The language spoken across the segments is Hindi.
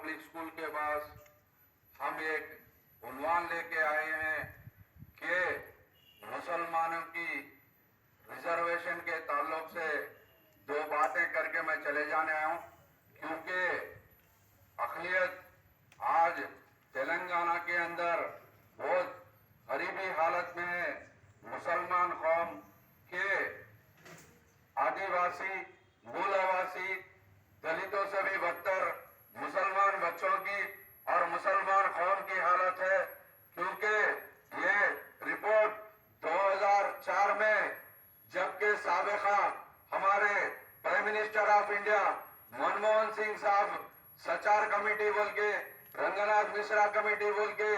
पब्लिक स्कूल के पास हम एक उन्वान लेके आए हैं कि मुसलमानों की रिजर्वेशन के ताल्लुक से दो बातें करके मैं चले जाने आया हूं, क्योंकि अक़लियत आज तेलंगाना के अंदर बहुत गरीबी हालत में है। मुसलमान कौम के आदिवासी, मूलावासी, दलितों से भी बदतर मुसलमान बच्चों की और मुसलमान कौम की हालत है, क्योंकि ये रिपोर्ट 2004 में जबकि साबिका हमारे prime minister of India Manmohan Singh साहब सचार कमेटी बोल के, रंगनाथ मिश्रा कमेटी बोल के,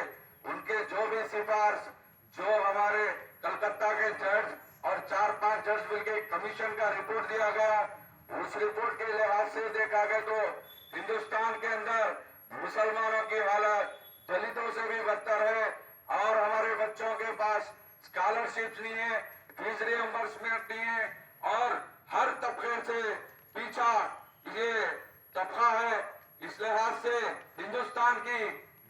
उनके जो भी सिफारिश जो हमारे कलकत्ता के जज और 4-5 जज मिल के कमीशन का रिपोर्ट दिया गया, उस रिपोर्ट के लिहाज से देखा गया तो हिंदुस्तान के अंदर मुसलमानों की हालत दलितों से भी बदतर है और हमारे बच्चों के पास स्कॉलरशिप नहीं है, फीस रिएम्बर्समेंट नहीं है और हर तबके से पीछा ये तबका है। इस लिहाज से हिंदुस्तान की,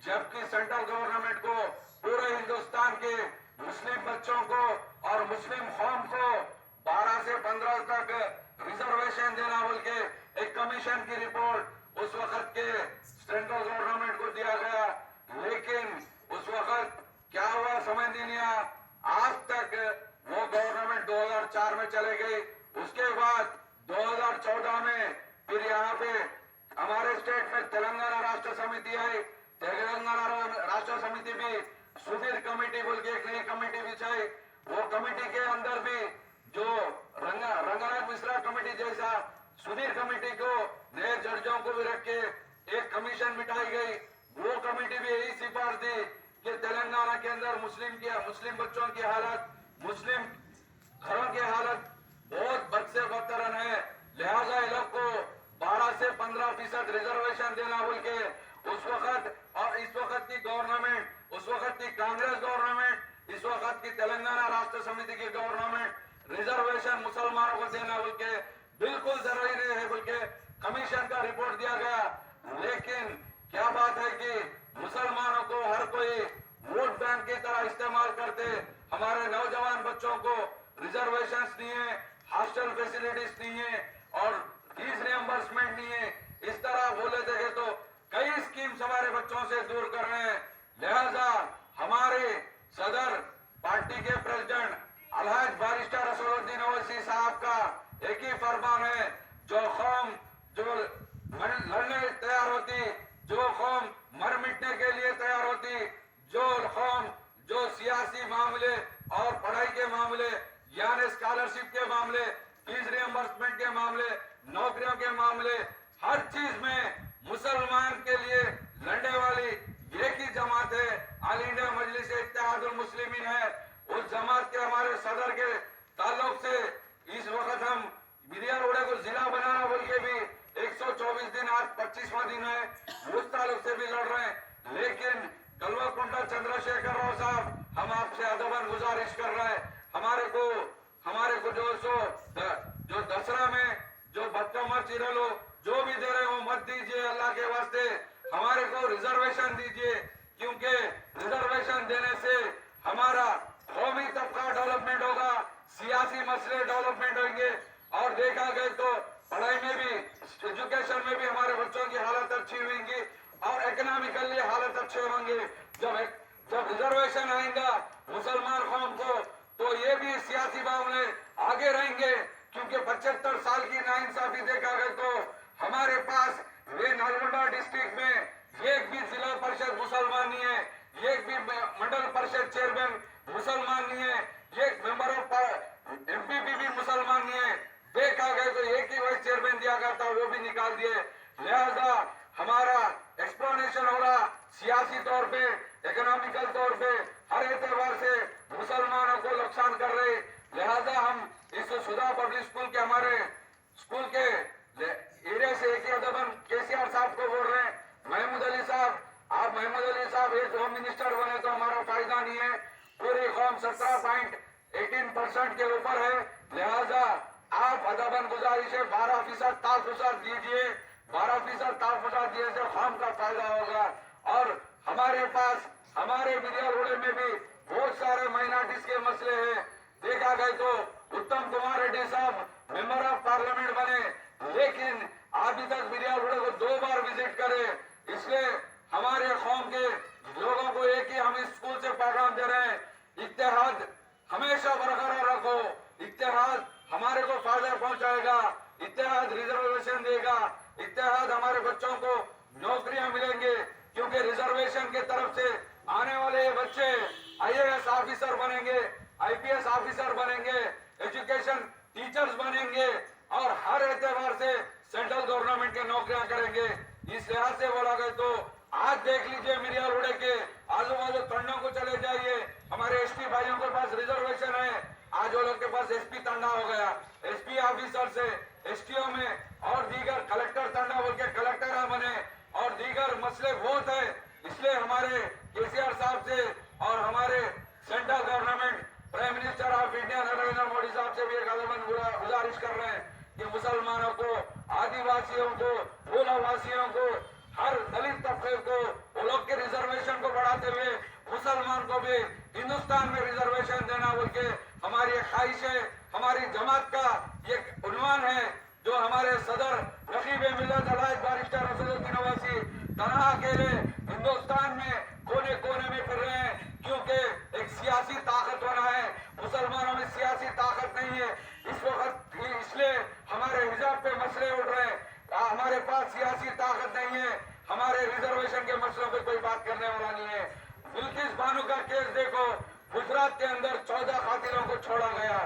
जबकि सेंट्रल गवर्नमेंट को पूरे हिंदुस्तान के मुस्लिम बच्चों को और मुस्लिम कौम को 12 से 15 तक रिजर्वेशन देना बोल के एक कमीशन की रिपोर्ट उस वक्त के सेंट्रल गवर्नमेंट को दिया गया, लेकिन उस वक्त क्या हुआ समझ नहीं आया। आज तक वो गवर्नमेंट 2004 में चले गई, उसके बाद 2014 में फिर यहाँ पे हमारे स्टेट में तेलंगाना राष्ट्र समिति आई। तेलंगाना राष्ट्र समिति भी सुधीर कमेटी बोल के एक नई कमेटी बिछाई। वो कमेटी के अंदर भी जो रंगनाथ मिश्रा कमेटी जैसा सुधीर कमेटी को नए जजों को भी रख के एक कमीशन बिठाई गई। वो कमेटी भी यही सिफारिश दी कि तेलंगाना के अंदर मुस्लिम बच्चों की हालत, मुस्लिम घरों की हालत बहुत बद से बदतर है, लिहाजा इन लोग को 12 से 15% रिजर्वेशन देना बोल के उस वक्त और इस वक्त की गवर्नमेंट, उस वक्त की कांग्रेस गवर्नमेंट, इस वक्त की तेलंगाना राष्ट्र समिति की गवर्नमेंट रिजर्वेशन मुसलमानों को देना बोल के बिल्कुल जरूरी है बोल के कमीशन का रिपोर्ट दिया गया। लेकिन क्या बात है कि मुसलमानों को हर कोई वोट बैंक की तरह इस्तेमाल करते, हमारे नौजवान बच्चों को रिजर्वेशन नहीं है, हॉस्टल फैसिलिटीज नहीं है और फीस रिएम्बर्समेंट नहीं है। इस तरह बोले देखे तो कई स्कीम्स हमारे बच्चों से दूर कर रहे हैं। लिहाजा हमारे सदर पार्टी के प्रेसिडेंट अलहाज बारिस्टर असदुद्दीन ओवैसी साहब का एक ही फरमान है, जो कौम जो लड़ने तैयार होती, जो कौम मर मिटने के लिए तैयार होती, जो कौम जो सियासी मामले और पढ़ाई के मामले यानी स्कॉलरशिप के मामले, फीस रिएम्बर्समेंट के मामले, नौकरियों के मामले, हर चीज में मुसलमान के लिए लड़ने वाली एक ही जमात है, ऑल इंडिया मजलिस इत्तेहादुल मुस्लिमीन है। उस जमात के हमारे सदर के ताल्लुक से इस वक्त हम मिरिया रोडे को जिला बनाना बोल के भी 124 दिन, आज 25वां दिन है, उस ताल्लुक से भी लड़ रहे हैं। लेकिन कल्वाकुंटा चंद्रशेखर राव साहब, हम आपसे अदबन गुजारिश कर रहे हैं, हमारे को जो दसरा में जो बच्चों चिरलो जो भी दे रहे हो मत दीजिए, अल्लाह के वास्ते हमारे को रिजर्वेशन दीजिए, क्योंकि रिजर्वेशन देने से हमारा कौमी तबका डेवलपमेंट होगा, सियासी मसले डेवलपमेंट होंगे और देखा गया तो पढ़ाई में भी, एजुकेशन में भी हमारे बच्चों की हालत अच्छी होगी और इकोनॉमिकली हालत अच्छे होंगे। जब रिजर्वेशन आएगा मुसलमान कौम को तो ये भी सियासी मामले आगे रहेंगे, क्योंकि 75 साल की नाइंसाफी देखा गया तो हमारे पास ये नर्मदा डिस्ट्रिक्ट में एक भी जिला परिषद मुसलमान नहीं है, एक भी मंडल परिषद चेयरमैन मुसलमान नहीं है, एक मेंबर ऑफ एमपीपी भी मुसलमान नहीं है। देखा गया तो एक ही वाइस चेयरमैन दिया गया था, वो भी निकाल दिए। लिहाजा हमारा एक्सप्लेनेशन हो रहा सियासी तौर पे, इकोनॉमिकल तौर पे हर एतबार से मुसलमानों को नुकसान कर रहे। लिहाजा हम इस सुधा पब्लिक स्कूल के हमारे स्कूल के एरिया से एक ही अदबन केसीआर साहब को बोल रहे हैं, महमूद अली साहब, आप महमूद अली साहब एक होम मिनिस्टर बने तो हमारा फायदा नहीं है, पूरी कौम 17.18% के ऊपर है। लिहाजा आप अदबन गुजारिश है 12% दीजिए, 12% तहफ़्फ़ुज़ात दिए से कौम का फायदा होगा। और हमारे पास हमारे मिर्जापुर में भी बहुत सारे माइनॉरिटीज के मसले हैं। देखा गए तो उत्तम कुमार रेड्डी साहब मेंबर ऑफ पार्लियामेंट बने, लेकिन अभी तक मिर्जापुर को 2 बार विजिट करे। इसलिए हमारे कौम के लोगों को एक ही हम इस स्कूल से पैगाम दे रहे हैं, इत्तेहाद हमेशा बरकरार रखो। इत्तेहाद हमारे को फायदा पहुंचाएगा, इत्तेहाद रिजर्वेशन देगा, इत्तेहाद हमारे बच्चों को नौकरियां मिलेंगे, क्योंकि रिजर्वेशन के तरफ से आने वाले ये बच्चे IAS ऑफिसर बनेंगे, IPS ऑफिसर बनेंगे, एजुकेशन टीचर्स बनेंगे और हर एतबार से सेंट्रल गवर्नमेंट के नौकरियां करेंगे। इस लिहाज से बोला गया तो आज देख लीजिए मिर्जापुर के आजू बाजू तंडों को चले जाइए, हमारे एसटी भाइयों के पास रिजर्वेशन है, आज वो लोग के पास एसपी तंडा हो गया, एसपी ऑफिसर से एसटीओ में और दीगर कलेक्टर तंडा बोल के कलेक्टर बने और दीगर मसले बहुत है। इसलिए हमारे केसीआर साहब से और हमारे central government prime minister of India Narendra Modi साहब से भी एक गुजारिश कर रहे हैं कि मुसलमानों को, आदिवासियों को, भोलावासियों को, हर दलित तबके को वो लोग के रिजर्वेशन को बढ़ाते हुए मुसलमान को भी हिंदुस्तान में रिजर्वेशन देना बोल के हमारी एक ख्वाहिश है। हमारी जमात का एक उन्वान है जो हमारे सदर रकीब मिल्लत अलाइज बारिस्टर असदुद्दीन ओवैसी तनहा अकेले हिंदुस्तान में कोने कोने में फिर रहे हैं, क्योंकि एक सियासी ताकत होना है। मुसलमानों में सियासी ताकत नहीं है इस वक्त, इसलिए हमारे हिजाब पे मसले उठ रहे हैं। हमारे पास सियासी ताकत नहीं है, हमारे रिजर्वेशन के मसलों पे कोई बात करने वाला नहीं है। बिल्किस बानो का केस देखो, गुजरात के अंदर 14 कातिलों को छोड़ा गया।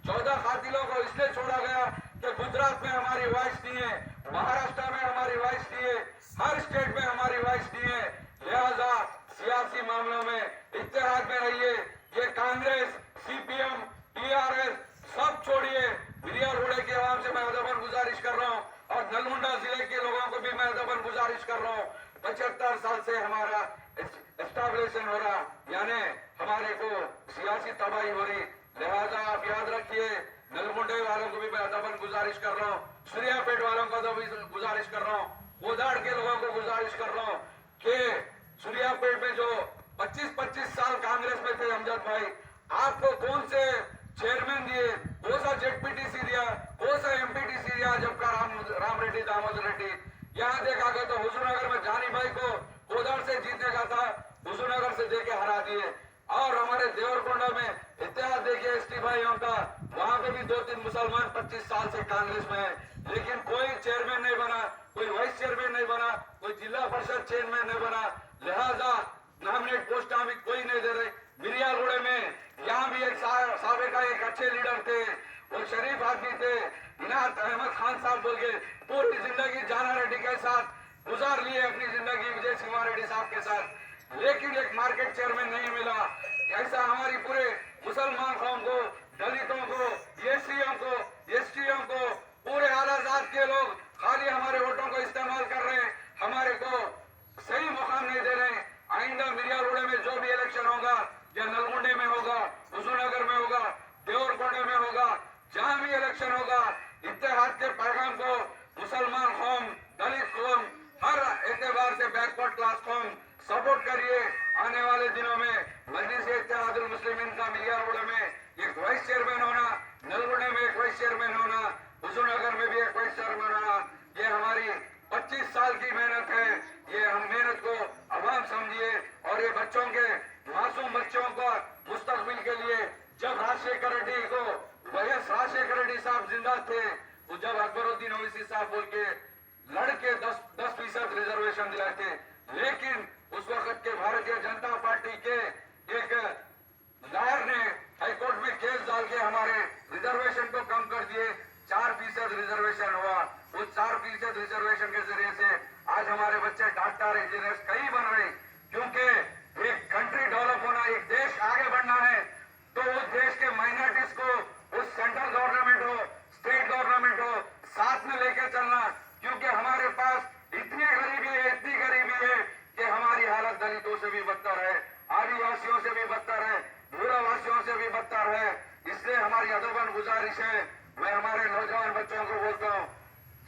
14 कातिलों को इसलिए छोड़ा गया कि गुजरात में हमारी वॉइस नहीं है, महाराष्ट्र में हमारी वॉइस नहीं है, हर स्टेट में हमारी वॉइस नहीं है। लिहाजा सियासी मामलों में इत्तेहाद में रहिए। ये कांग्रेस, CPM, TRS सब छोड़िए। मिर्जापुर के आवाम से मैं अदबन गुजारिश कर रहा हूँ और नलगुंडा जिले के लोगों को भी मैं अदबन गुजारिश कर रहा हूँ। 75 साल से हमारा एस्टेब्लिशन हो रहा, यानी हमारे को सियासी तबाही हो रही। लिहाजा आप याद रखिए, नलगुंडे वालों को भी मैं अदबन गुजारिश कर रहा हूँ, सूर्यापेट वालों को भी गुजारिश कर रहा हूँ, कोदाड़ के लोगों को गुजारिश कर रहा हूँ कि सूर्यापेट में जो 25-25 साल कांग्रेस में थे अमजद भाई, आपको कौन से चेयरमैन दिए, कौन सा ZPTC दिया, कौन सा MPTC दिया जबका राम रेड्डी, दामोदर रेड्डी। यहाँ देखा गया तो हुजूरनगर में जानी भाई को कोदाड़ से जीतने का था, हुजूरनगर से देके हरा दिए। और हमारे देवरकोंडा में इतिहास देखिए ST भाइयों का, वहां पे भी 2-3 मुसलमान 25 साल से कांग्रेस में है, लेकिन कोई चेयरमैन नहीं बना, कोई वाइस चेयरमैन नहीं बना, कोई जिला परिषद चेयरमैन नहीं बना। लिहाजा नॉमिनेट पोस्ट भी कोई नहीं दे रहे। मिर्जापुर में यहाँ भी एक साबिका एक अच्छे लीडर थे, वो शरीफ आदमी थे, इनायत अहमद खान साहब बोल के पूरी जिंदगी जाना रेड्डी के साथ गुजार लिए अपनी जिंदगी विजय सिंह रेड्डी साहब के साथ, लेकिन एक मार्केट चेयरमैन नहीं मिला। ऐसा हमारी पूरे मुसलमान कौम को, दलितों को, SCओं को, STओं को, पूरे आला जात के लोग खाली हमारे वोटों को इस्तेमाल कर रहे हैं, हमारे को सही मुकाम नहीं दे रहे हैं। आइंदा मिर्जापुर में जो भी इलेक्शन होगा, या नलगुंडे में होगा, हुजूरनगर में होगा, देवरकोंडे में होगा, जहां भी इलेक्शन होगा, इत्तेहाद के पैगाम को मुसलमान कौम, दलित कौम, हर एतबार से बैकवर्ड क्लास कौम सपोर्ट करिए। आने वाले दिनों में मजलिस इत्तेहादुल मुस्लिमीन का मिर्जापुर में एक वाइस चेयरमैन होना, नलगुंडे में एक वाइस चेयरमैन होना, हुजूरनगर में भी एक वाइस चेयरमैन होना, ये हमारी 25 साल की मेहनत है। ये हम मेहनत को आवाम समझिए और ये बच्चों के, मासूम बच्चों का मुस्तकबिल के लिए, जब राजशेखर रेड्डी को वैएस राजशेखर रेड्डी साहब जिंदा थे, वो जब अकबरुद्दीन ओवैसी साहब बोल के लड़के 10% रिजर्वेशन दिलाए थे, लेकिन उस वक्त के भारतीय जनता पार्टी के एक लॉयर ने हाईकोर्ट में केस डाल के हमारे रिजर्वेशन को कम कर दिए, 4% रिजर्वेशन हुआ। वो 4% रिजर्वेशन के जरिए से आज हमारे बच्चे डॉक्टर, इंजीनियर कई बन रहे, क्योंकि एक कंट्री डेवलप होना, एक देश आगे बढ़ना है तो उस देश के माइनॉरिटीज को, उस सेंट्रल गवर्नमेंट हो, स्टेट गवर्नमेंट हो, साथ में लेके चलना, क्योंकि हमारे पास इतनी गरीबी है कि हमारी हालत दलितों से भी बदतर है, आदिवासियों से भी बदतर है, भूरावासियों से भी बदतर है। इसलिए हमारी अदबन गुजारिश है, मैं हमारे नौजवान बच्चों को बोलता हूँ,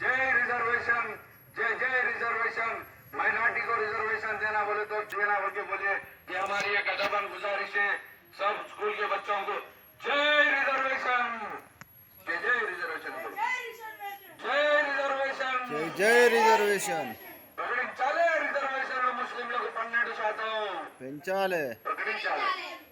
जय रिजर्वेशन, जय जय रिजर्वेशन, माइनॉरिटी को रिजर्वेशन देना बोले तो देना बोल के बोलिए। ये हमारी एक अदबन गुजारिश है सब स्कूल के बच्चों को। जय रिजर्वेशन, जय जय रिजर्वेशन, जय रिजर्वेशन, జై రిజర్వేషన్ ప్రకటించాలి రిజర్వేషన్ ముస్లింలకు 12% పెంచాలి ప్రకటించాలి,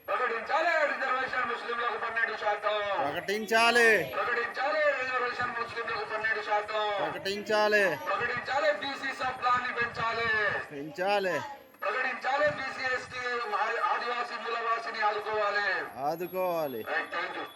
ప్రకటించాలి రిజర్వేషన్ ముస్లింలకు 12%, ప్రకటించాలి ప్రకటించాలి రిజర్వేషన్ ముస్లింలకు 12%, ప్రకటించాలి ప్రకటించాలి బీసీ సబ్ ప్లాన్ పెంచాలి, పెంచాలి ప్రకటించాలి బీసీ ఎస్టీ ఆదివాసీ మూలవాసిని ఆదుకోవాలి. ఆదుకోవాలి రైట్, థ్యాంక్ యూ.